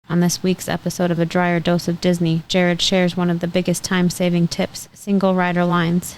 On this week's episode of A Dryer Dose of Disney, Jared shares one of the biggest time-saving tips, single rider lines.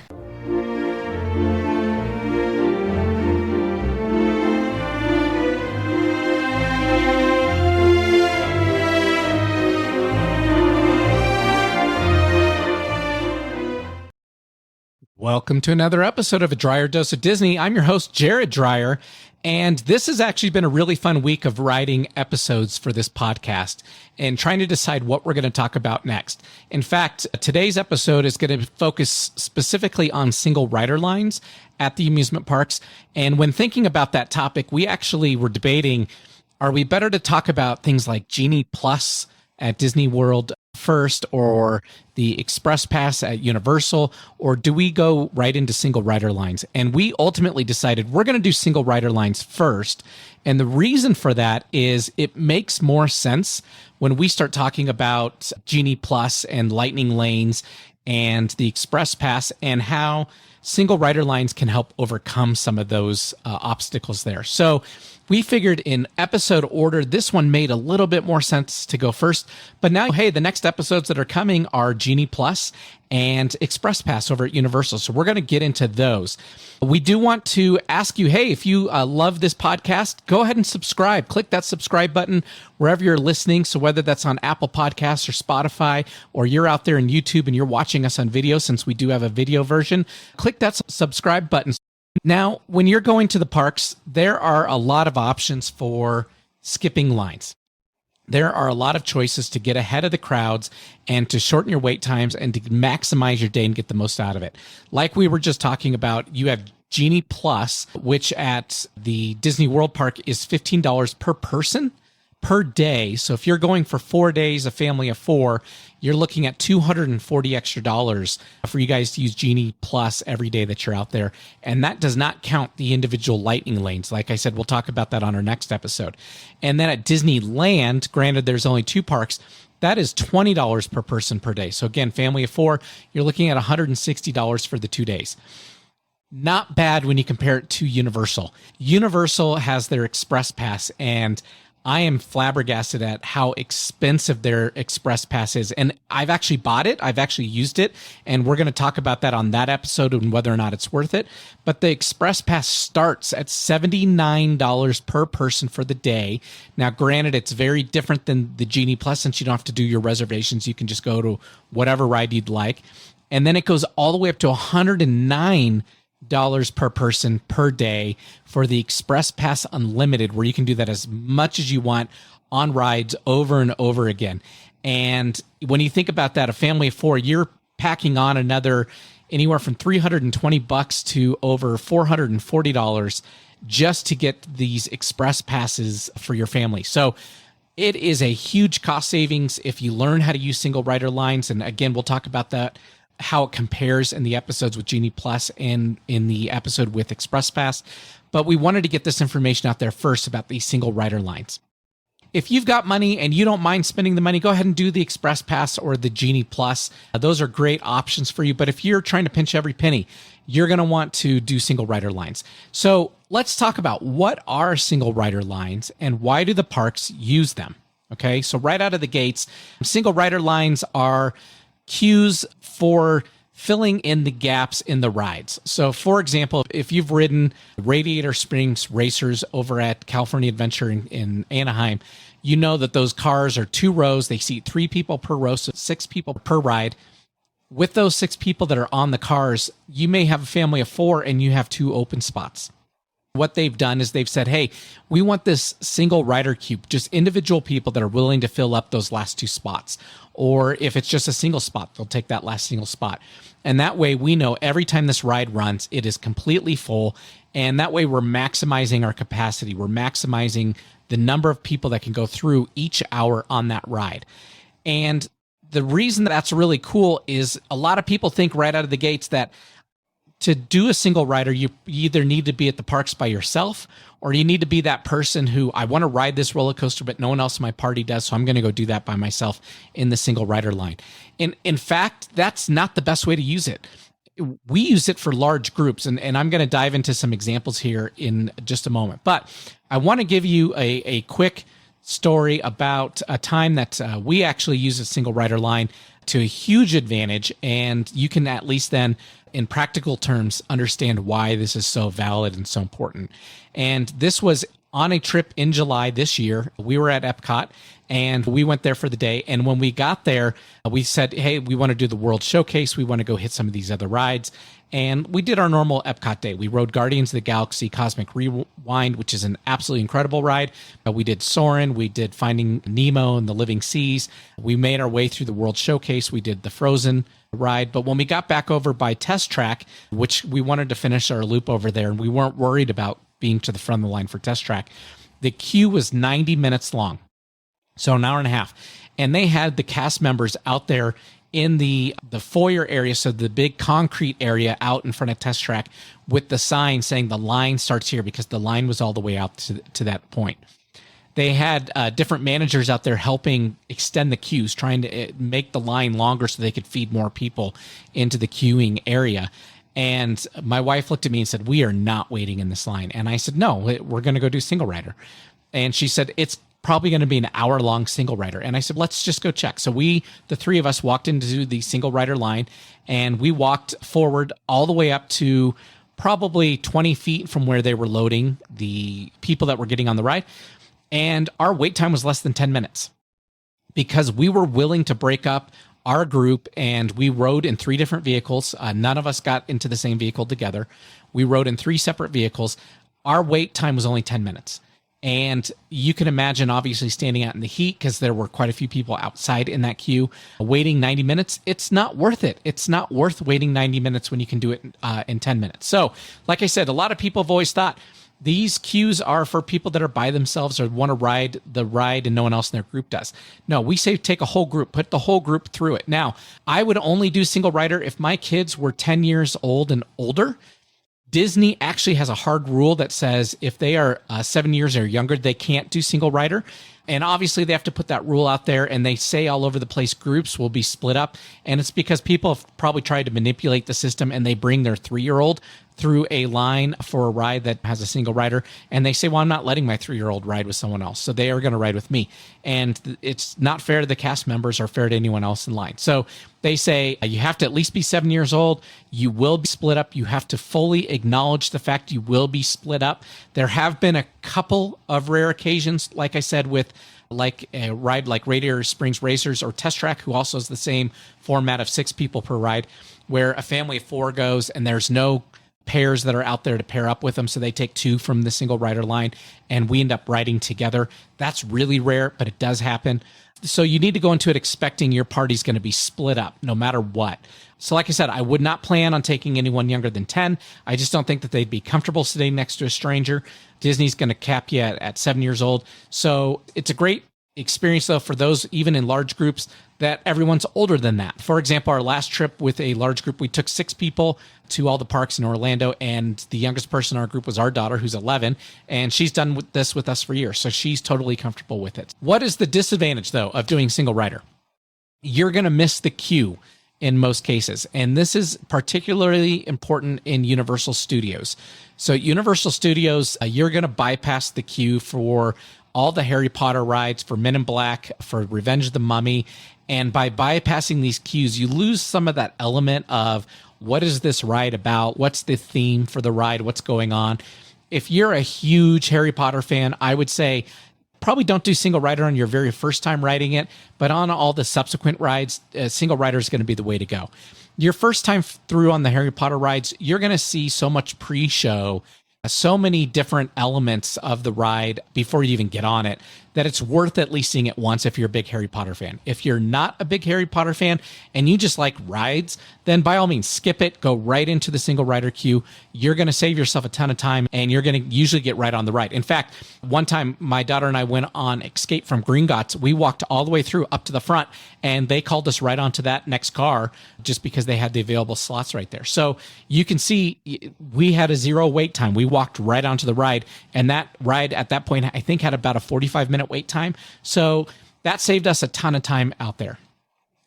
Welcome to another episode of A Dryer Dose of Disney. I'm your host, Jared Dryer, and this has actually been a really fun week of writing episodes for this podcast and trying to decide what we're going to talk about next. In fact, today's episode is going to focus specifically on single rider lines at the amusement parks. And when thinking about that topic, we actually were debating, are we better to talk about things like Genie Plus at Disney World first, or the Express Pass at Universal, or do we go right into single rider lines? And we ultimately decided we're going to do single rider lines first. And the reason for that is it makes more sense when we start talking about Genie Plus and Lightning Lanes and the Express Pass and how single rider lines can help overcome some of those obstacles there. So we figured in episode order, this one made a little bit more sense to go first. But now, hey, the next episodes that are coming are Genie Plus and Express Pass over at Universal. So we're going to get into those. We do want to ask you, hey, if you love this podcast, go ahead and subscribe. Click that subscribe button wherever you're listening. So whether that's on Apple Podcasts or Spotify, or you're out there in YouTube and you're watching us on video, since we do have a video version, click that subscribe button. Now, when you're going to the parks, there are a lot of options for skipping lines. There are a lot of choices to get ahead of the crowds and to shorten your wait times and to maximize your day and get the most out of it. Like we were just talking about, you have Genie Plus, which at the Disney World Park is $15 per person per day. So if you're going for 4 days, a family of four, you're looking at $240 extra for you guys to use Genie Plus every day that you're out there. And that does not count the individual lightning lanes. Like I said, we'll talk about that on our next episode. And then at Disneyland, granted there's only two parks, that is $20 per person per day. So again, family of four, you're looking at $160 for the 2 days. Not bad when you compare it to Universal. Universal has their Express Pass, and I am flabbergasted at how expensive their Express Pass is. And I've actually bought it. I've actually used it. And we're going to talk about that on that episode and whether or not it's worth it. But the Express Pass starts at $79 per person for the day. Now, granted, it's very different than the Genie Plus, since you don't have to do your reservations. You can just go to whatever ride you'd like. And then it goes all the way up to $109 per person per day for the Express Pass Unlimited, where you can do that as much as you want on rides over and over again. And when you think about that, a family of four, you're packing on another anywhere from $320 to over $440 just to get these Express Passes for your family. So it is a huge cost savings if you learn how to use single rider lines. And again, we'll talk about that, how it compares in the episodes with Genie Plus and in the episode with Express Pass. But we wanted to get this information out there first about these single rider lines. If you've got money and you don't mind spending the money, go ahead and do the Express Pass or the Genie Plus. Those are great options for you. But if you're trying to pinch every penny, you're going to want to do single rider lines. So let's talk about what are single rider lines and why do the parks use them? Okay, so right out of the gates, single rider lines are queues for filling in the gaps in the rides. So for example, if you've ridden Radiator Springs Racers over at California Adventure in Anaheim, you know that those cars are 2 rows. They seat 3 people per row, so 6 people per ride. With those 6 people that are on the cars, you may have a family of 4 and you have 2 open spots. What they've done is they've said, hey, we want this single rider queue, just individual people that are willing to fill up those last 2 spots. Or if it's just a single spot, they'll take that last single spot. And that way we know every time this ride runs, it is completely full. And that way we're maximizing our capacity. We're maximizing the number of people that can go through each hour on that ride. And the reason that's really cool is a lot of people think right out of the gates that to do a single rider, you either need to be at the parks by yourself, or you need to be that person who, I want to ride this roller coaster, but no one else in my party does, so I'm going to go do that by myself in the single rider line. In fact, that's not the best way to use it. We use it for large groups, and I'm going to dive into some examples here in just a moment. But I want to give you a quick story about a time that we actually use a single rider line to a huge advantage. And you can at least then, in practical terms, understand why this is so valid and so important. And this was on a trip in July this year. We were at Epcot and we went there for the day. And when we got there, we said, hey, we want to do the World Showcase. We want to go hit some of these other rides. And we did our normal Epcot day. We rode Guardians of the Galaxy Cosmic Rewind, which is an absolutely incredible ride. We did Soarin', we did Finding Nemo and the Living Seas. We made our way through the World Showcase. We did the Frozen ride. But when we got back over by Test Track, which we wanted to finish our loop over there, and we weren't worried about being to the front of the line for Test Track, the queue was 90 minutes long. So an hour and a half. And they had the cast members out there in the foyer area, so the big concrete area out in front of Test Track, with the sign saying the line starts here, because the line was all the way out to that point. They had different managers out there helping extend the queues, trying to make the line longer so they could feed more people into the queuing area. And my wife looked at me and said, we are not waiting in this line. And I said, no, we're going to go do single rider. And she said, it's probably going to be an hour-long single rider. And I said, let's just go check. So the three of us, walked into the single rider line, and we walked forward all the way up to probably 20 feet from where they were loading the people that were getting on the ride. And our wait time was less than 10 minutes because we were willing to break up our group, and we rode in 3 different vehicles. None of us got into the same vehicle together. We rode in 3 separate vehicles. Our wait time was only 10 minutes. And you can imagine, obviously, standing out in the heat, because there were quite a few people outside in that queue, waiting 90 minutes. It's not worth it. It's not worth waiting 90 minutes when you can do it in 10 minutes. So, like I said, a lot of people have always thought these queues are for people that are by themselves or want to ride the ride and no one else in their group does. No, we say take a whole group, put the whole group through it. Now, I would only do single rider if my kids were 10 years old and older. Disney actually has a hard rule that says if they are 7 years or younger, they can't do single rider. And obviously they have to put that rule out there, and they say all over the place groups will be split up. And it's because people have probably tried to manipulate the system, and they bring their 3-year-old through a line for a ride that has a single rider. And they say, well, I'm not letting my 3-year-old ride with someone else, so they are going to ride with me. And it's not fair to the cast members or fair to anyone else in line. So they say you have to at least be 7 years old. You will be split up. You have to fully acknowledge the fact you will be split up. There have been a couple of rare occasions, like I said, with like a ride like Radiator Springs Racers or Test Track, who also has the same format of 6 people per ride, where a family of 4 goes and there's no pairs that are out there to pair up with them. So they take 2 from the single rider line and we end up riding together. That's really rare, but it does happen. So you need to go into it expecting your party's going to be split up no matter what. So like I said, I would not plan on taking anyone younger than 10. I just don't think that they'd be comfortable sitting next to a stranger. Disney's going to cap you at 7 years old. So it's a great experience, though, for those even in large groups that everyone's older than that. For example, our last trip with a large group, we took 6 people to all the parks in Orlando, and the youngest person in our group was our daughter, who's 11, and she's done this with us for years, so she's totally comfortable with it. What is the disadvantage, though, of doing single rider? You're going to miss the queue in most cases, and this is particularly important in Universal Studios. So Universal Studios, you're going to bypass the queue for all the Harry Potter rides, for Men in Black, for Revenge of the Mummy. And by bypassing these queues, you lose some of that element of what is this ride about? What's the theme for the ride? What's going on? If you're a huge Harry Potter fan, I would say probably don't do single rider on your very first time riding it, but on all the subsequent rides, single rider is going to be the way to go. Your first time through on the Harry Potter rides, you're going to see so much pre-show, so many different elements of the ride before you even get on it, that it's worth at least seeing it once if you're a big Harry Potter fan. If you're not a big Harry Potter fan and you just like rides, then by all means, skip it, go right into the single rider queue. You're going to save yourself a ton of time, and you're going to usually get right on the ride. In fact, one time my daughter and I went on Escape from Gringotts. We walked all the way through up to the front, and they called us right onto that next car just because they had the available slots right there. So you can see we had a 0 wait time. We walked right onto the ride, and that ride at that point, I think, had about a 45-minute wait time. So that saved us a ton of time out there.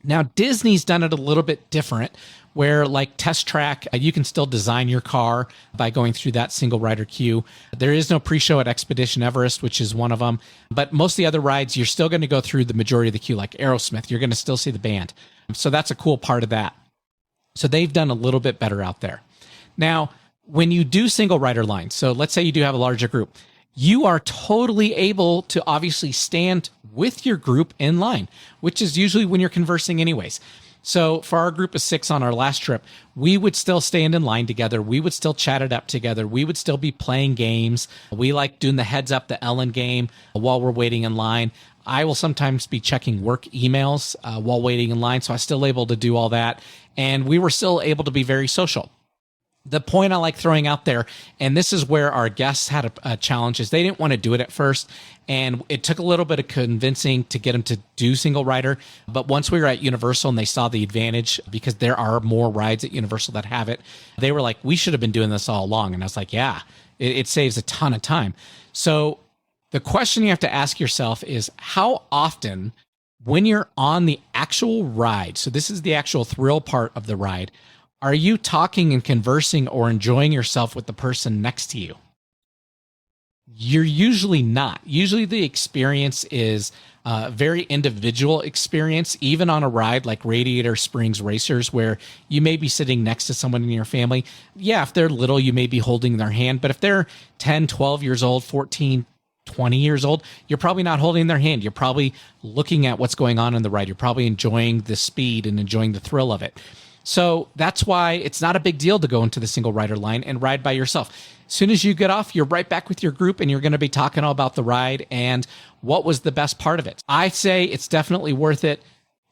Now, Disney's done it a little bit different, where like Test Track, you can still design your car by going through that single rider queue. There is no pre-show at Expedition Everest, which is one of them. But most of the other rides, you're still going to go through the majority of the queue, like Aerosmith. You're going to still see the band. So that's a cool part of that. So they've done a little bit better out there. Now, when you do single rider lines, so let's say you do have a larger group, you are totally able to obviously stand with your group in line, which is usually when you're conversing anyways. So for our group of 6 on our last trip, we would still stand in line together. We would still chat it up together. We would still be playing games. We like doing the heads up, the Ellen game while we're waiting in line. I will sometimes be checking work emails while waiting in line. So I was still able to do all that. And we were still able to be very social. The point I like throwing out there, and this is where our guests had a challenge, is they didn't want to do it at first. And it took a little bit of convincing to get them to do single rider. But once we were at Universal and they saw the advantage, because there are more rides at Universal that have it, they were like, we should have been doing this all along. And I was like, yeah, it saves a ton of time. So the question you have to ask yourself is, how often when you're on the actual ride, so this is the actual thrill part of the ride, are you talking and conversing or enjoying yourself with the person next to you? You're usually not. Usually the experience is a very individual experience, even on a ride like Radiator Springs Racers, where you may be sitting next to someone in your family. Yeah, if they're little, you may be holding their hand. But if they're 10, 12 years old, 14, 20 years old, you're probably not holding their hand. You're probably looking at what's going on in the ride. You're probably enjoying the speed and enjoying the thrill of it. So that's why it's not a big deal to go into the single rider line and ride by yourself. As soon as you get off, you're right back with your group and you're going to be talking all about the ride and what was the best part of it. I say it's definitely worth it.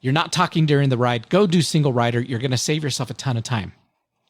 You're not talking during the ride. Go do single rider. You're going to save yourself a ton of time.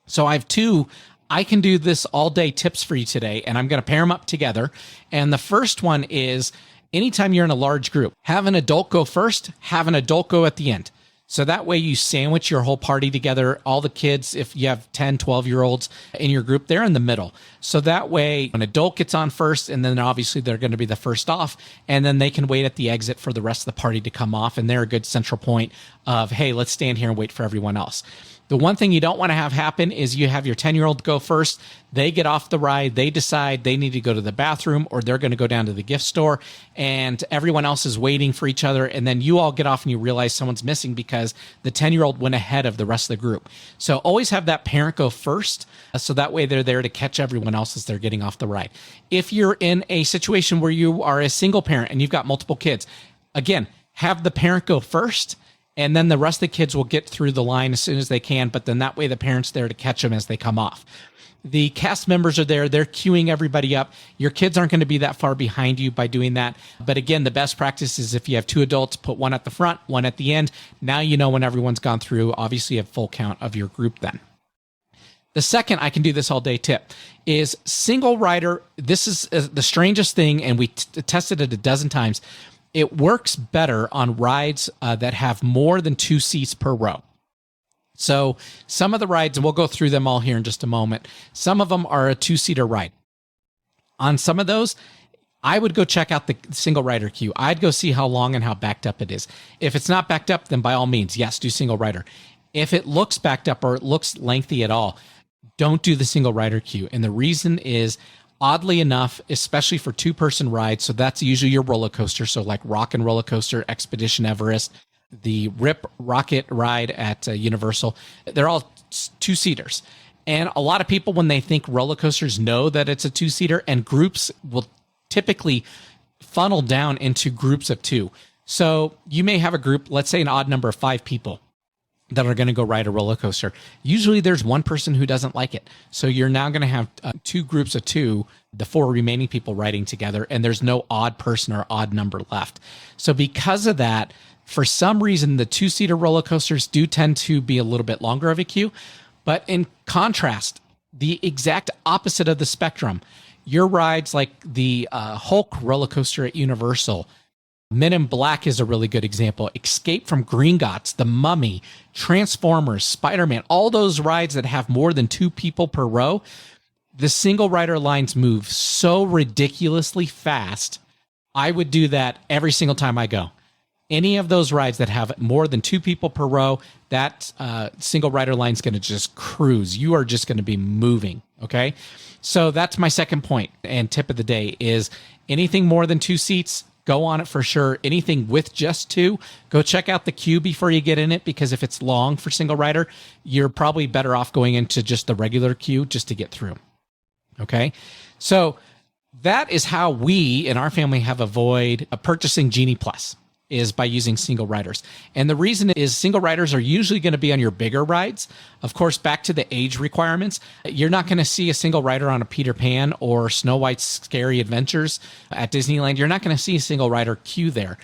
So I have 2 I can do this all day tips for you today, and I'm going to pair them up together. And the first one is, anytime you're in a large group, have an adult go first, have an adult go at the end. So that way you sandwich your whole party together. All the kids, if you have 10, 12-year-olds in your group, they're in the middle. So that way an adult gets on first, and then obviously they're going to be the first off, and then they can wait at the exit for the rest of the party to come off. And they're a good central point of, hey, let's stand here and wait for everyone else. The one thing you don't want to have happen is you have your 10-year-old go first. They get off the ride. They decide they need to go to the bathroom, or they're going to go down to the gift store, and everyone else is waiting for each other. And then you all get off and you realize someone's missing because the 10-year-old went ahead of the rest of the group. So always have that parent go first. So that way they're there to catch everyone else as they're getting off the ride. If you're in a situation where you are a single parent and you've got multiple kids, again, have the parent go first. And then the rest of the kids will get through the line as soon as they can. But then that way the parent's there to catch them as they come off. The cast members are there. They're queuing everybody up. Your kids aren't going to be that far behind you by doing that. But again, the best practice is if you have 2 adults, put one at the front, one at the end. Now you know when everyone's gone through. Obviously, you have full count of your group then. The second I can do this all day tip is single rider. This is the strangest thing, and we tested it a dozen times. It works better on rides that have more than 2 seats per row. So some of the rides, and we'll go through them all here in just a moment, some of them are a 2-seater ride. On some of those, I would go check out the single rider queue. I'd go see how long and how backed up it is. If it's not backed up, then by all means, yes, do single rider. If it looks backed up or it looks lengthy at all, don't do the single rider queue. And the reason is, oddly enough, especially for 2-person rides, so that's usually your roller coaster, so like Rock and Roller Coaster, Expedition Everest, the Rip Rocket ride at Universal, they're all 2-seaters. And a lot of people, when they think roller coasters, know that it's a 2-seater, and groups will typically funnel down into groups of 2. So you may have a group, let's say an odd number of 5 people that are going to go ride a roller coaster. Usually there's one person who doesn't like it. So you're now going to have 2 groups of 2, the 4 remaining people riding together, and there's no odd person or odd number left. So because of that, for some reason, the 2-seater roller coasters do tend to be a little bit longer of a queue. But in contrast, the exact opposite of the spectrum, your rides like the Hulk roller coaster at Universal, Men in Black is a really good example. Escape from Gringotts, The Mummy, Transformers, Spider-Man, all those rides that have more than 2 people per row, the single rider lines move so ridiculously fast. I would do that every single time I go. Any of those rides that have more than 2 people per row, that single rider line is going to just cruise. You are just going to be moving. Okay. So that's my second point and tip of the day is anything more than 2 seats, go on it for sure. Anything with just 2, go check out the queue before you get in it, because if it's long for single rider, you're probably better off going into just the regular queue just to get through. Okay. So that is how we in our family have avoided purchasing Genie Plus, is by using single riders. And the reason is single riders are usually going to be on your bigger rides. Of course, back to the age requirements, you're not going to see a single rider on a Peter Pan or Snow White's Scary Adventures at Disneyland. You're not going to see a single rider queue there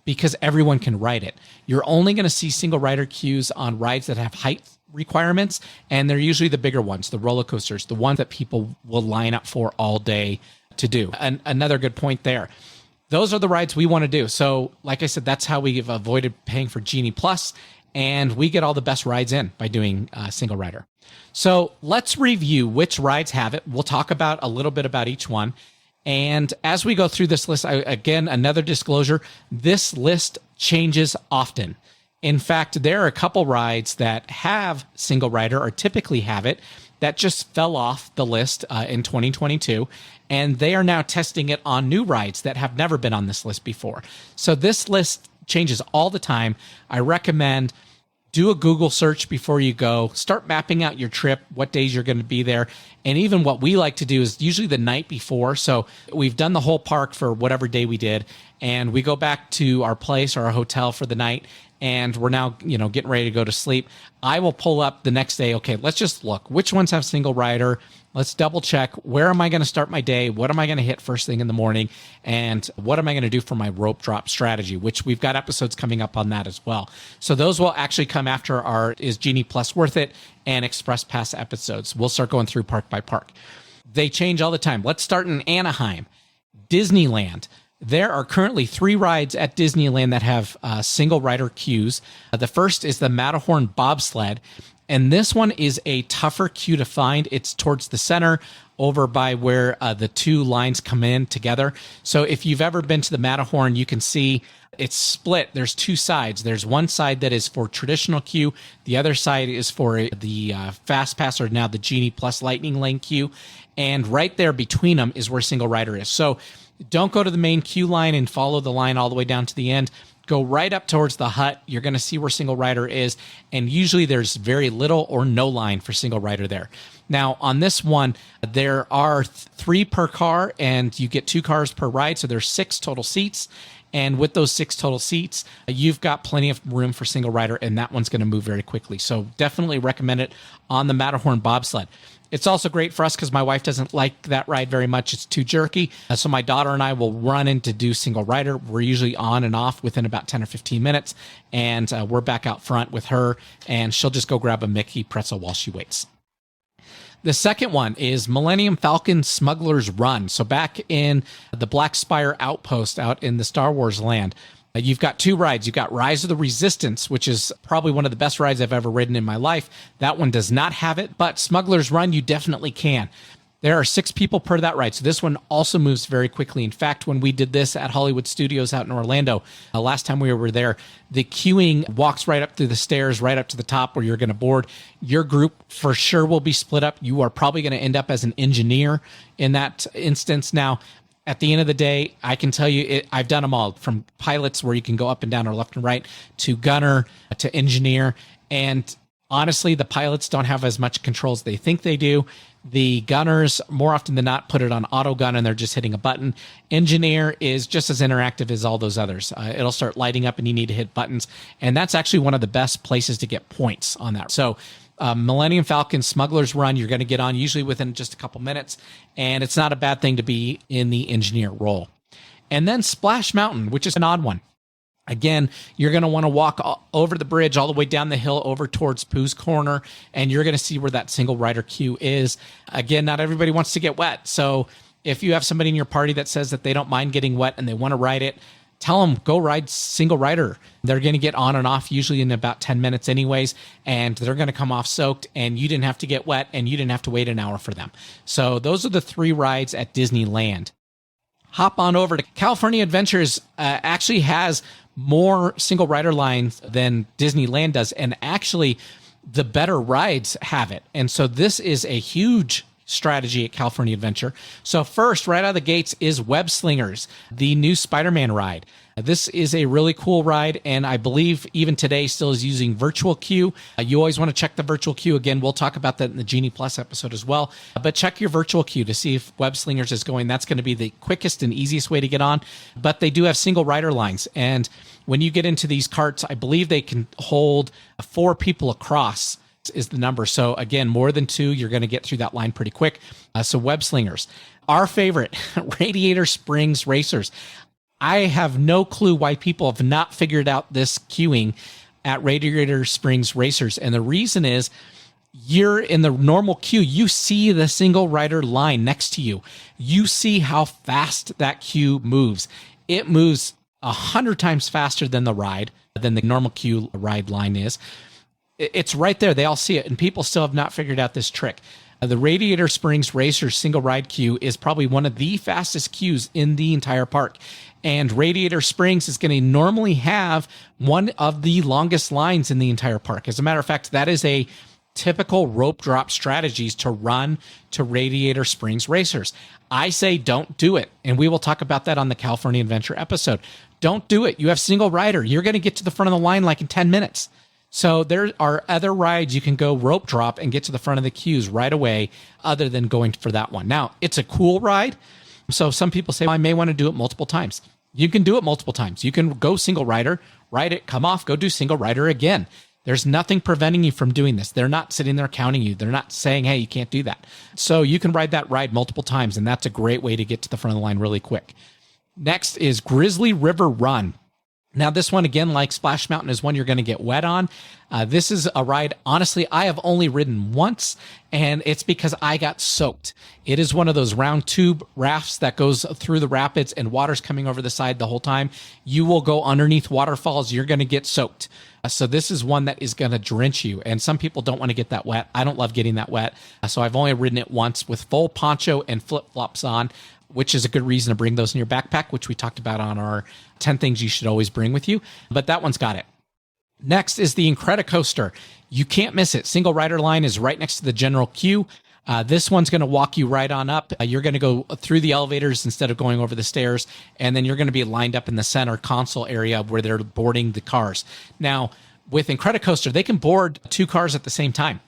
because everyone can ride it. You're only going to see single rider queues on rides that have height requirements, and they're usually the bigger ones, the roller coasters, the ones that people will line up for all day to do. And another good point there. Those are the rides we want to do. So like I said, that's how we've avoided paying for Genie Plus, and we get all the best rides in by doing single rider. So let's review which rides have it. We'll talk about a little bit about each one. And as we go through this list, again, another disclosure, this list changes often. In fact, there are a couple rides that have single rider or typically have it that just fell off the list in 2022. And they are now testing it on new rides that have never been on this list before. So this list changes all the time. I recommend do a Google search before you go. Start mapping out your trip, what days you're going to be there. And even what we like to do is usually the night before. So we've done the whole park for whatever day we did. And we go back to our place or our hotel for the night. And we're now, getting ready to go to sleep. I will pull up the next day. Okay, let's just look. Which ones have single rider? Let's double check. Where am I going to start my day? What am I going to hit first thing in the morning? And what am I going to do for my rope drop strategy, which we've got episodes coming up on that as well. So those will actually come after our Is Genie Plus Worth It and Express Pass episodes. We'll start going through park by park. They change all the time. Let's start in Anaheim. Disneyland. There are currently 3 rides at Disneyland that have single rider queues. The first is the Matterhorn bobsled, and this one is a tougher queue to find. It's towards the center over by where the 2 lines come in together. So if you've ever been to the Matterhorn, you can see it's split. There's 2 sides. There's one side that is for traditional queue. The other side is for the Fast Pass, or now the Genie Plus Lightning Lane queue. And right there between them is where single rider is. So don't go to the main queue line and follow the line all the way down to the end. Go right up towards the hut. You're going to see where single rider is. And usually there's very little or no line for single rider there. Now, on this one, there are 3 per car, and you get 2 cars per ride. So there's 6 total seats. And with those 6 total seats, you've got plenty of room for single rider, and that one's going to move very quickly. So definitely recommend it on the Matterhorn bobsled. It's also great for us because my wife doesn't like that ride very much. It's too jerky. So my daughter and I will run in to do single rider. We're usually on and off within about 10 or 15 minutes. And we're back out front with her, and she'll just go grab a Mickey pretzel while she waits. The second one is Millennium Falcon Smuggler's Run. So back in the Black Spire Outpost out in the Star Wars land, you've got 2 rides. You've got Rise of the Resistance, which is probably one of the best rides I've ever ridden in my life. That one does not have it, but Smuggler's Run, you definitely can. There are 6 people per that ride, so this one also moves very quickly. In fact, when we did this at Hollywood Studios out in Orlando, last time we were there, the queuing walks right up through the stairs, right up to the top where you're going to board. Your group for sure will be split up. You are probably going to end up as an engineer in that instance. Now, at the end of the day, I can tell you, I've done them all, from pilots where you can go up and down or left and right, to gunner, to engineer. And honestly, the pilots don't have as much control as they think they do. The gunners, more often than not, put it on auto gun and they're just hitting a button. Engineer is just as interactive as all those others. It'll start lighting up and you need to hit buttons. And that's actually one of the best places to get points on that. So Millennium Falcon Smuggler's Run, you're going to get on usually within just a couple minutes, and it's not a bad thing to be in the engineer role. And then Splash Mountain, which is an odd one. Again, you're going to want to walk over the bridge all the way down the hill over towards Pooh's Corner, and you're going to see where that single rider queue is. Again, not everybody wants to get wet, so if you have somebody in your party that says that they don't mind getting wet and they want to ride it, tell them, go ride single rider. They're going to get on and off usually in about 10 minutes anyways, and they're going to come off soaked, and you didn't have to get wet, and you didn't have to wait an hour for them. So those are the 3 rides at Disneyland. Hop on over to California Adventures. Actually has more single rider lines than Disneyland does. And actually, the better rides have it. And so this is a huge strategy at California Adventure. So first, right out of the gates is Web Slingers, the new Spider-Man ride. This is a really cool ride, and I believe even today still is using virtual queue. You always want to check the virtual queue. Again, we'll talk about that in the Genie Plus episode as well. But check your virtual queue to see if Web Slingers is going. That's going to be the quickest and easiest way to get on. But they do have single rider lines, and when you get into these carts, I believe they can hold 4 people across is the number. So again, more than 2, you're going to get through that line pretty quick. So Web Slingers. Our favorite, Radiator Springs Racers. I have no clue why people have not figured out this queuing at Radiator Springs Racers. And the reason is, you're in the normal queue, you see the single rider line next to you. You see how fast that queue moves. It moves 100 times faster than the normal queue ride line is. It's right there. They all see it, and people still have not figured out this trick. The Radiator Springs Racers single ride queue is probably one of the fastest queues in the entire park. And Radiator Springs is going to normally have one of the longest lines in the entire park. As a matter of fact, that is a typical rope drop strategies to run to Radiator Springs Racers. I say don't do it. And we will talk about that on the California Adventure episode. Don't do it. You have single rider. You're going to get to the front of the line like in 10 minutes. So there are other rides you can go rope drop and get to the front of the queues right away other than going for that one. Now, it's a cool ride. So some people say, well, I may want to do it multiple times. You can do it multiple times. You can go single rider, ride it, come off, go do single rider again. There's nothing preventing you from doing this. They're not sitting there counting you. They're not saying, hey, you can't do that. So you can ride that ride multiple times, and that's a great way to get to the front of the line really quick. Next is Grizzly River Run. Now, this one, again, like Splash Mountain, is one you're going to get wet on. This is a ride, honestly, I have only ridden once, and it's because I got soaked. It is one of those round tube rafts that goes through the rapids and water's coming over the side the whole time. You will go underneath waterfalls. You're going to get soaked. So this is one that is going to drench you, and some people don't want to get that wet. I don't love getting that wet, so I've only ridden it once with full poncho and flip-flops on, which is a good reason to bring those in your backpack, which we talked about on our 10 things you should always bring with you. But that one's got it. Next is the Incredicoaster. You can't miss it. Single rider line is right next to the general queue. This one's going to walk you right on up. You're going to go through the elevators instead of going over the stairs, and then you're going to be lined up in the center console area where they're boarding the cars. Now, with Incredicoaster, they can board 2 cars at the same time.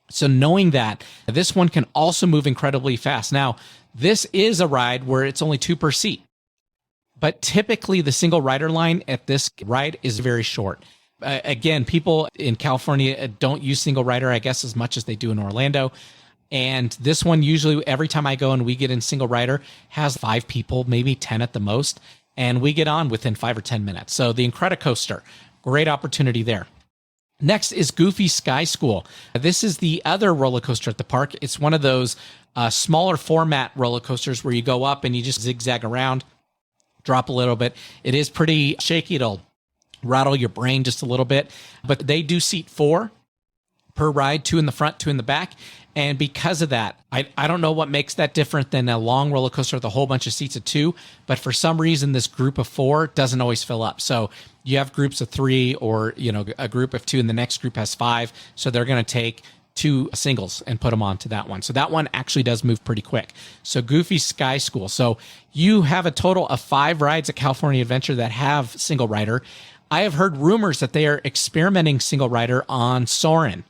So knowing that, this one can also move incredibly fast. Now, this is a ride where it's only 2 per seat. But typically, the single rider line at this ride is very short. Again, people in California don't use single rider, I guess, as much as they do in Orlando. And this one, usually every time I go and we get in single rider, has 5 people, maybe 10 at the most. And we get on within 5 or 10 minutes. So the Incredicoaster, great opportunity there. Next is Goofy Sky School. This is the other roller coaster at the park. It's one of those smaller format roller coasters where you go up and you just zigzag around, drop a little bit. It is pretty shaky. It'll rattle your brain just a little bit. But they do seat 4 per ride, 2 in the front, 2 in the back. And because of that, I don't know what makes that different than a long roller coaster with a whole bunch of seats of 2, but for some reason, this group of 4 doesn't always fill up. So you have groups of 3 or, a group of 2 and the next group has 5. So they're going to take 2 singles and put them onto that one. So that one actually does move pretty quick. So Goofy Sky School. So you have a total of 5 rides at California Adventure that have single rider. I have heard rumors that they are experimenting single rider on Soarin'.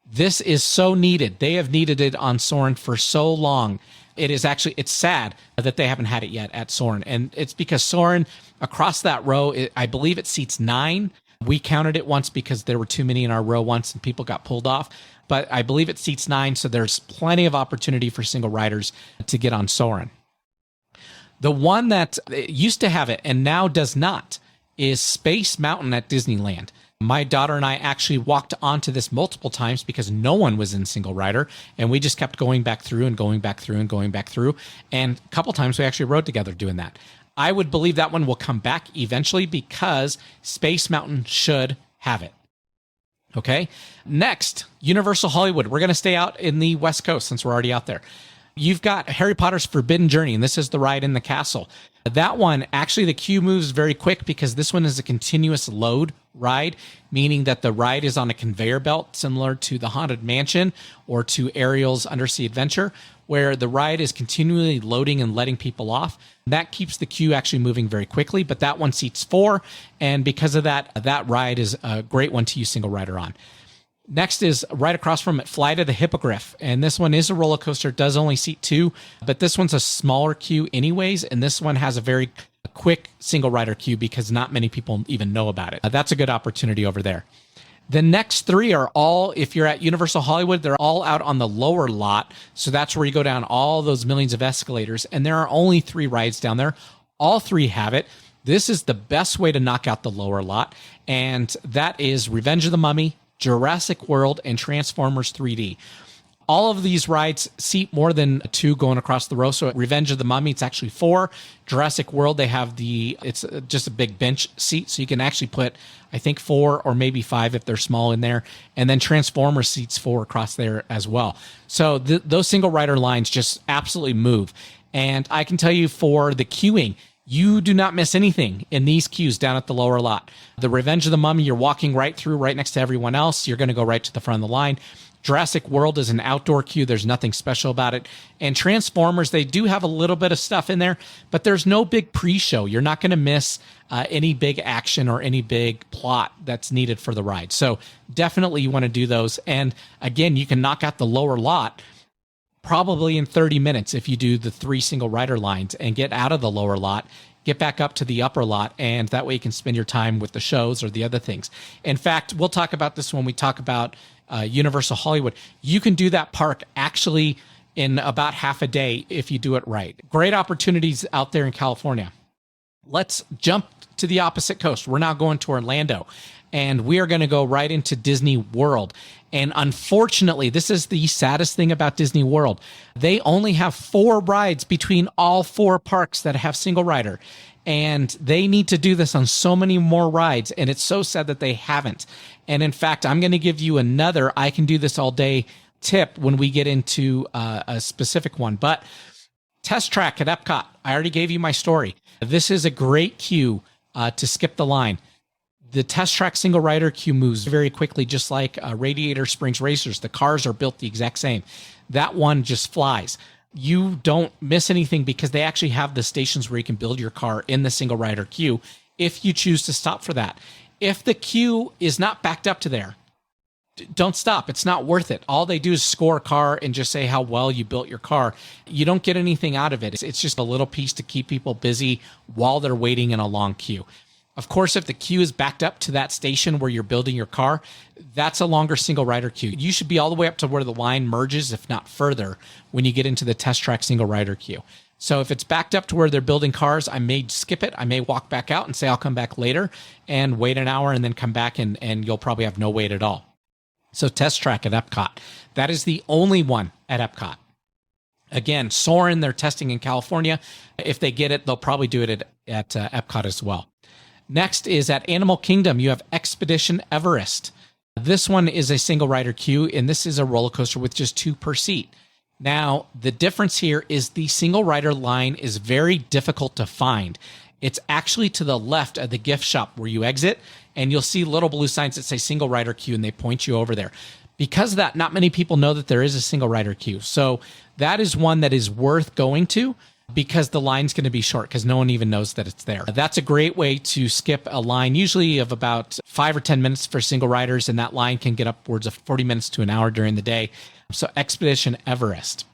This is so needed. They have needed it on Soarin' for so long. It's sad that they haven't had it yet at Soarin'. And it's because Soarin', across that row, I believe it seats 9. We counted it once because there were too many in our row once and people got pulled off. But I believe it seats 9, so there's plenty of opportunity for single riders to get on Soarin'. The one that used to have it and now does not is Space Mountain at Disneyland. My daughter and I actually walked onto this multiple times because no one was in single rider, and we just kept going back through and going back through and going back through. And a couple times we actually rode together doing that. I would believe that one will come back eventually because Space Mountain should have it. Okay. Next, Universal Hollywood. We're going to stay out in the West Coast since we're already out there. You've got Harry Potter's Forbidden Journey, and this is the ride in the castle. That one, actually, the queue moves very quick because this one is a continuous load ride, meaning that the ride is on a conveyor belt, similar to the Haunted Mansion or to Ariel's Undersea Adventure, where the ride is continually loading and letting people off. That keeps the queue actually moving very quickly, but that one seats 4, and because of that, that ride is a great one to use single rider on. Next is right across from it, Flight of the Hippogriff. And this one is a roller coaster. It does only seat 2, but this one's a smaller queue anyways. And this one has a very quick single rider queue because not many people even know about it. That's a good opportunity over there. The next 3 are all, if you're at Universal Hollywood, they're all out on the lower lot. So that's where you go down all those millions of escalators. And there are only 3 rides down there. All 3 have it. This is the best way to knock out the lower lot. And that is Revenge of the Mummy, Jurassic World, and Transformers 3D. All of these rides seat more than 2 going across the row. So at Revenge of the Mummy, it's actually 4. Jurassic World, they have it's just a big bench seat. So you can actually put, I think, 4 or maybe 5 if they're small in there. And then Transformers seats 4 across there as well. So those single rider lines just absolutely move. And I can tell you for the queuing, you do not miss anything in these queues down at the lower lot. The Revenge of the Mummy, you're walking right through, right next to everyone else. You're going to go right to the front of the line. Jurassic World is an outdoor queue. There's nothing special about it. And Transformers, they do have a little bit of stuff in there, but there's no big pre-show. You're not going to miss any big action or any big plot that's needed for the ride. So definitely you want to do those. And again, you can knock out the lower lot probably in 30 minutes if you do the 3 single rider lines and get out of the lower lot, get back up to the upper lot, and that way you can spend your time with the shows or the other things. In fact, we'll talk about this when we talk about Universal Hollywood. You can do that park actually in about half a day if you do it right. Great opportunities out there in California. Let's jump to the opposite coast. We're now going to Orlando, and we are going to go right into Disney World. And unfortunately, this is the saddest thing about Disney World. They only have 4 rides between all 4 parks that have single rider. And they need to do this on so many more rides. And it's so sad that they haven't. And in fact, I'm going to give you another I can do this all day tip when we get into a specific one. But Test Track at Epcot, I already gave you my story. This is a great queue to skip the line. The Test Track single rider queue moves very quickly, just like Radiator Springs Racers. The cars are built the exact same. That one just flies. You don't miss anything because they actually have the stations where you can build your car in the single rider queue if you choose to stop for that. If the queue is not backed up to there, don't stop. It's not worth it. All they do is score a car and just say how well you built your car. You don't get anything out of it. It's just a little piece to keep people busy while they're waiting in a long queue. Of course, if the queue is backed up to that station where you're building your car, that's a longer single rider queue. You should be all the way up to where the line merges, if not further, when you get into the Test Track single rider queue. So if it's backed up to where they're building cars, I may skip it. I may walk back out and say I'll come back later and wait an hour and then come back and you'll probably have no wait at all. So Test Track at Epcot. That is the only one at Epcot. Again, Soarin', they're testing in California. If they get it, they'll probably do it at Epcot as well. Next is at Animal Kingdom, you have Expedition Everest. This one is a single rider queue, and this is a roller coaster with just 2 per seat. Now, the difference here is the single rider line is very difficult to find. It's actually to the left of the gift shop where you exit, and you'll see little blue signs that say single rider queue, and they point you over there. Because of that, not many people know that there is a single rider queue. So that is one that is worth going to, because the line's going to be short because no one even knows that it's there. That's a great way to skip a line, usually of about 5 or 10 minutes for single riders, and that line can get upwards of 40 minutes to an hour during the day. So Expedition Everest.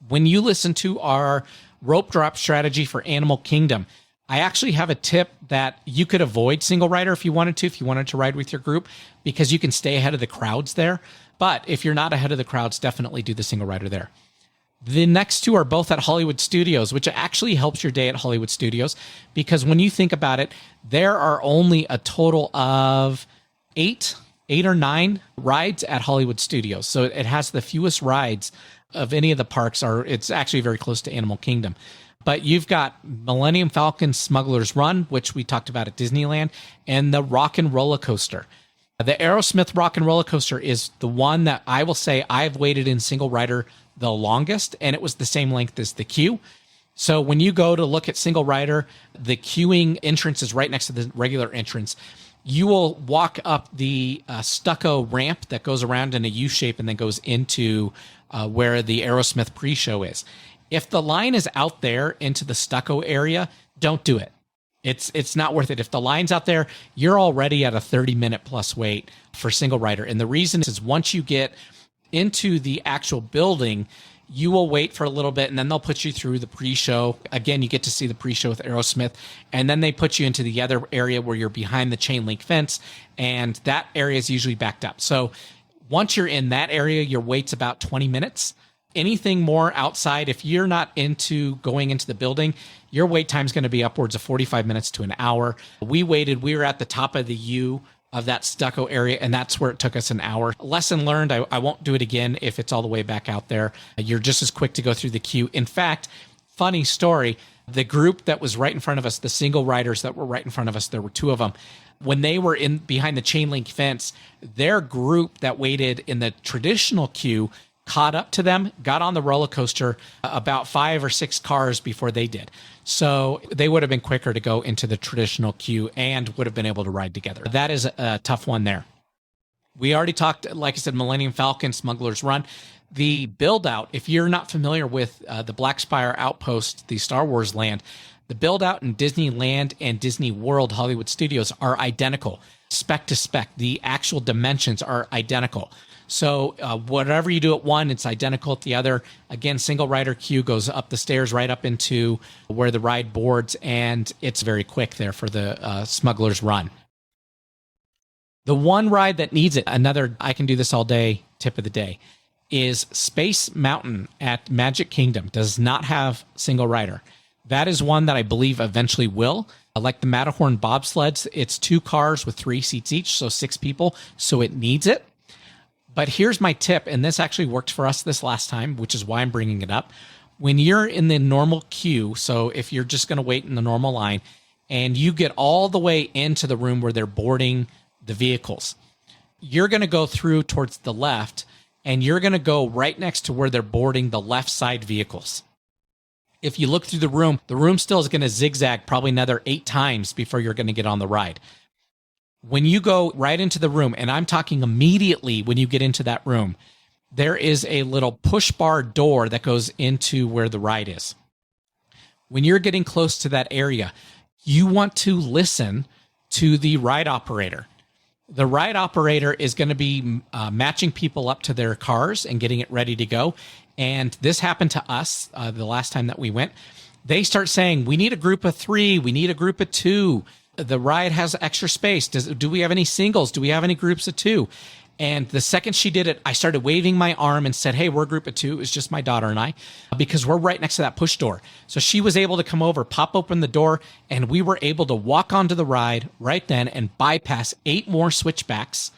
When you listen to our rope drop strategy for Animal Kingdom, I actually have a tip that you could avoid single rider if you wanted to ride with your group, because you can stay ahead of the crowds there. But if you're not ahead of the crowds, definitely do the single rider there. The next 2 are both at Hollywood Studios, which actually helps your day at Hollywood Studios, because when you think about it, there are only a total of 8 or 9 rides at Hollywood Studios. So it has the fewest rides of any of the parks. It's actually very close to Animal Kingdom. But you've got Millennium Falcon Smuggler's Run, which we talked about at Disneyland, and the Rock and Roller Coaster. The Aerosmith Rock and Roller Coaster is the one that I will say I've waited in single rider the longest, and it was the same length as the queue. So when you go to look at single rider, the queuing entrance is right next to the regular entrance. You will walk up the stucco ramp that goes around in a U shape and then goes into where the Aerosmith pre-show is. If the line is out there into the stucco area, don't do it. It's not worth it. If the line's out there, you're already at a 30-minute plus wait for single rider. And the reason is once you get into the actual building, you will wait for a little bit and then they'll put you through the pre-show. Again, you get to see the pre-show with Aerosmith, and then they put you into the other area where you're behind the chain link fence, and that area is usually backed up. So once you're in that area, your wait's about 20 minutes. Anything more outside, if you're not into going into the building, your wait time is going to be upwards of 45 minutes to an hour. We were at the top of the U of that stucco area, and that's where it took us an hour. Lesson learned, I won't do it again if it's all the way back out there. You're just as quick to go through the queue. In fact, funny story, the group that was right in front of us, the single riders that were right in front of us, there were two of them. When they were in behind the chain link fence, their group that waited in the traditional queue caught up to them, got on the roller coaster about 5 or 6 cars before they did. So they would have been quicker to go into the traditional queue and would have been able to ride together. That is a tough one there. We already talked, like I said, Millennium Falcon, Smuggler's Run. The build out, if you're not familiar with the Black Spire Outpost, the Star Wars land, the build out in Disneyland and Disney World Hollywood Studios are identical, spec to spec. The actual dimensions are identical. So whatever you do at one, it's identical at the other. Again, single rider queue goes up the stairs right up into where the ride boards, and it's very quick there for the Smuggler's Run. The one ride that needs it, another I can do this all day tip of the day, is Space Mountain at Magic Kingdom. Does not have single rider. That is one that I believe eventually will. Like the Matterhorn bobsleds, it's 2 cars with 3 seats each, so 6 people, so it needs it. But here's my tip, and this actually worked for us this last time, which is why I'm bringing it up. When you're in the normal queue, so if you're just going to wait in the normal line, and you get all the way into the room where they're boarding the vehicles, you're going to go through towards the left, and you're going to go right next to where they're boarding the left side vehicles. If you look through the room still is going to zigzag probably another 8 times before you're going to get on the ride. When you go right into the room, and I'm talking immediately when you get into that room, there is a little push bar door that goes into where the ride is. When you're getting close to that area, you want to listen to the ride operator. The ride operator is going to be matching people up to their cars and getting it ready to go. And this happened to us the last time that we went. They start saying, we need a group of 3, we need a group of 2. The ride has extra space. Do we have any singles? Do we have any groups of 2? And the second she did it, I started waving my arm and said, hey, we're a group of 2. It was just my daughter and I, because we're right next to that push door. So she was able to come over, pop open the door, and we were able to walk onto the ride right then and bypass 8 more switchbacks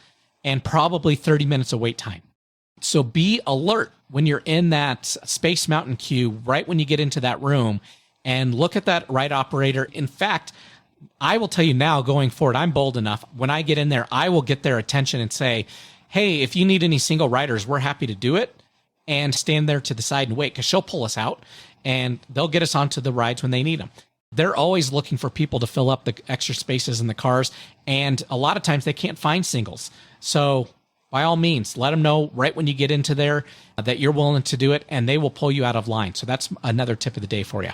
and probably 30 minutes of wait time. So be alert when you're in that Space Mountain queue, right when you get into that room, and look at that ride operator. In fact, I will tell you now going forward, I'm bold enough. When I get in there, I will get their attention and say, hey, if you need any single riders, we're happy to do it, and stand there to the side and wait, because she'll pull us out and they'll get us onto the rides when they need them. They're always looking for people to fill up the extra spaces in the cars, and a lot of times they can't find singles. So by all means, let them know right when you get into there that you're willing to do it, and they will pull you out of line. So that's another tip of the day for you.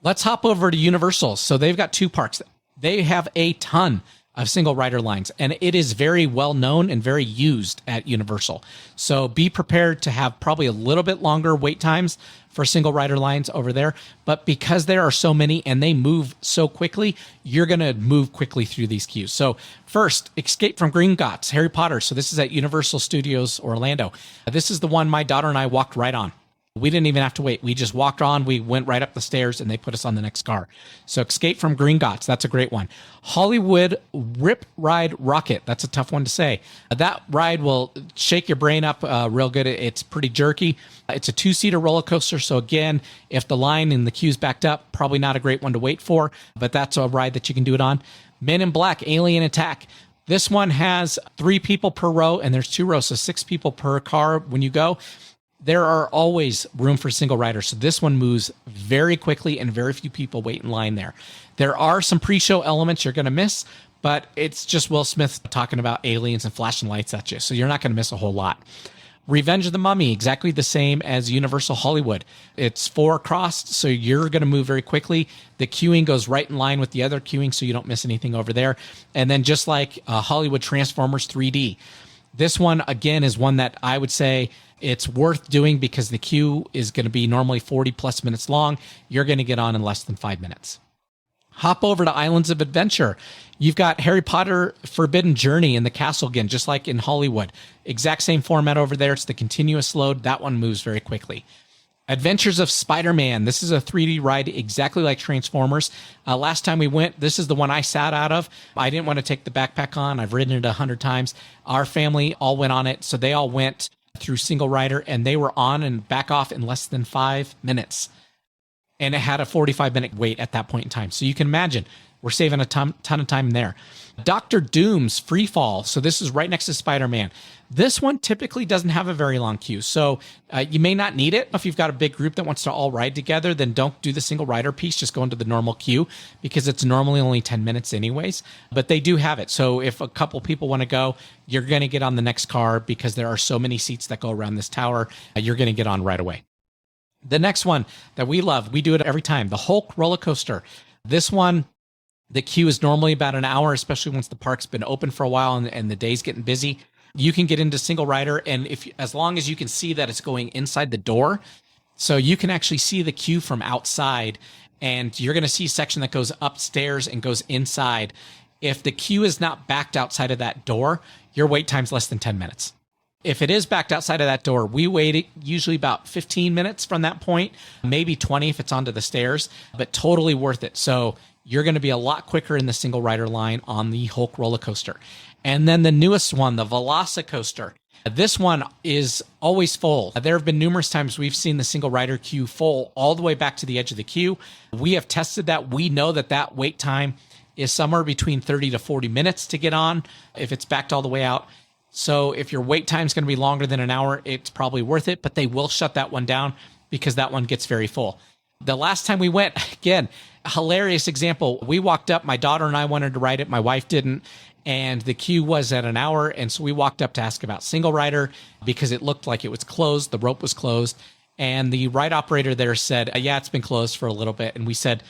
Let's hop over to Universal. So they've got 2 parks. They have a ton of single rider lines, and it is very well known and very used at Universal. So be prepared to have probably a little bit longer wait times for single rider lines over there. But because there are so many and they move so quickly, you're going to move quickly through these queues. So first, Escape from Gringotts, Harry Potter. So this is at Universal Studios Orlando. This is the one my daughter and I walked right on. We didn't even have to wait. We just walked on. We went right up the stairs and they put us on the next car. So Escape from Gringotts, that's a great one. Hollywood Rip Ride Rocket, that's a tough one to say. That ride will shake your brain up real good. It's pretty jerky. It's a 2-seater roller coaster. So again, if the line and the queue's backed up, probably not a great one to wait for, but that's a ride that you can do it on. Men in Black, Alien Attack. This one has 3 people per row, and there's 2 rows, so 6 people per car when you go. There are always room for single rider. So this one moves very quickly and very few people wait in line there. There are some pre-show elements you're going to miss, but it's just Will Smith talking about aliens and flashing lights at you. So you're not going to miss a whole lot. Revenge of the Mummy, exactly the same as Universal Hollywood. It's 4 across, so you're going to move very quickly. The queuing goes right in line with the other queuing, so you don't miss anything over there. And then just like Hollywood Transformers 3D, this one, again, is one that I would say it's worth doing because the queue is going to be normally 40 plus minutes long. You're going to get on in less than 5 minutes. Hop over to Islands of Adventure. You've got Harry Potter Forbidden Journey in the castle again, just like in Hollywood. Exact same format over there. It's the continuous load. That one moves very quickly. Adventures of Spider-Man. This is a 3D ride exactly like Transformers. Last time we went, this is the one I sat out of. I didn't want to take the backpack on. I've ridden it 100 times. Our family all went on it, so they all went through single rider, and they were on and back off in less than 5 minutes. And it had a 45-minute wait at that point in time. So you can imagine we're saving a ton of time there. Doctor Doom's Free Fall. So this is right next to Spider-Man. This one typically doesn't have a very long queue. So you may not need it. If you've got a big group that wants to all ride together, then don't do the single rider piece. Just go into the normal queue because it's normally only 10 minutes anyways. But they do have it. So if a couple people want to go, you're going to get on the next car because there are so many seats that go around this tower. You're going to get on right away. The next one that we love, we do it every time, the Hulk roller coaster. This one, the queue is normally about an hour, especially once the park's been open for a while and the day's getting busy. You can get into single rider, and as long as you can see that it's going inside the door, so you can actually see the queue from outside, and you're going to see a section that goes upstairs and goes inside. If the queue is not backed outside of that door, your wait time's less than 10 minutes. If it is backed outside of that door, we wait usually about 15 minutes from that point, maybe 20 if it's onto the stairs, but totally worth it. So you're going to be a lot quicker in the single rider line on the Hulk roller coaster. And then the newest one, the Velocicoaster. This one is always full. There have been numerous times we've seen the single rider queue full all the way back to the edge of the queue. We have tested that. We know that wait time is somewhere between 30 to 40 minutes to get on if it's backed all the way out. So if your wait time is going to be longer than an hour, it's probably worth it, but they will shut that one down because that one gets very full. The last time we went, again, a hilarious example. We walked up, my daughter and I wanted to ride it, my wife didn't, and the queue was at an hour, and so we walked up to ask about single rider because it looked like it was closed, the rope was closed, and the ride operator there said, yeah, it's been closed for a little bit, and we said,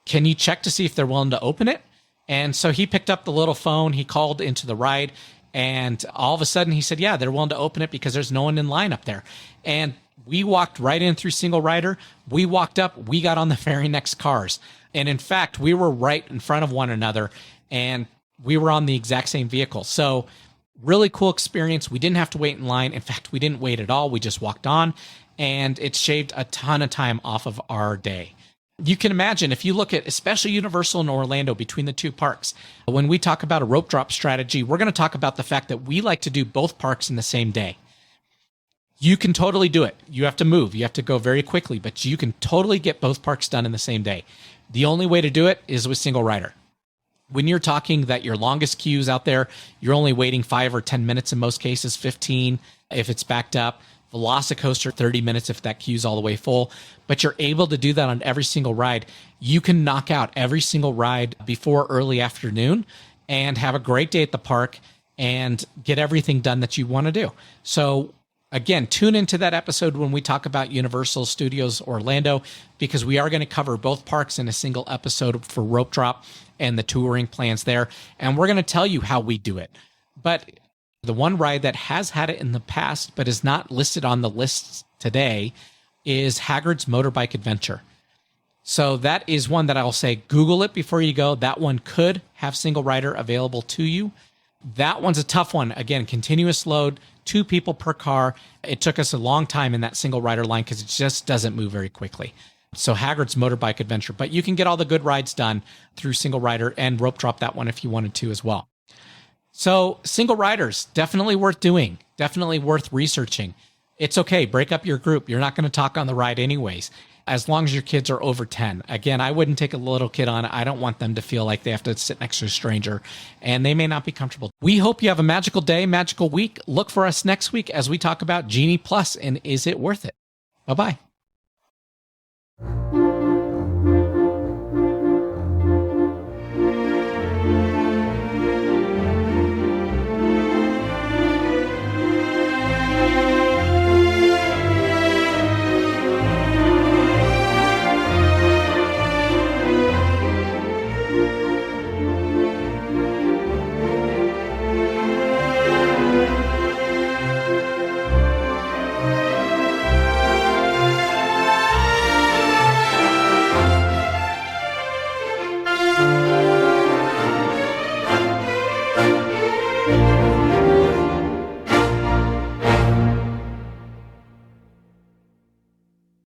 can you check to see if they're willing to open it? And so he picked up the little phone, he called into the ride, and all of a sudden he said, yeah, they're willing to open it because there's no one in line up there. And we walked right in through single rider. We walked up, we got on the very next cars. And in fact, we were right in front of one another and we were on the exact same vehicle. So really cool experience. We didn't have to wait in line. In fact, we didn't wait at all. We just walked on and it shaved a ton of time off of our day. You can imagine if you look at especially Universal and Orlando between the two parks, when we talk about a rope drop strategy, we're going to talk about the fact that we like to do both parks in the same day. You can totally do it. You have to move. You have to go very quickly, but you can totally get both parks done in the same day. The only way to do it is with single rider. When you're talking that your longest queues out there, you're only waiting 5 or 10 minutes in most cases, 15 if it's backed up. Velocicoaster, 30 minutes if that queue's all the way full. But you're able to do that on every single ride. You can knock out every single ride before early afternoon and have a great day at the park and get everything done that you want to do. So again, tune into that episode when we talk about Universal Studios Orlando, because we are going to cover both parks in a single episode for rope drop and the touring plans there. And we're going to tell you how we do it. But the one ride that has had it in the past, but is not listed on the list today, is Haggard's Motorbike Adventure. So that is one that I'll say, Google it before you go. That one could have single rider available to you. That one's a tough one. Again, continuous load, 2 people per car. It took us a long time in that single rider line because it just doesn't move very quickly. So Haggard's Motorbike Adventure. But you can get all the good rides done through single rider and rope drop that one if you wanted to as well. So single riders, definitely worth doing, definitely worth researching. It's okay, break up your group. You're not going to talk on the ride anyways. as long as your kids are over 10. Again, I wouldn't take a little kid on. I don't want them to feel like they have to sit next to a stranger, and they may not be comfortable. We hope you have a magical day, magical week. Look for us next week as we talk about Genie Plus and is it worth it? Bye-bye.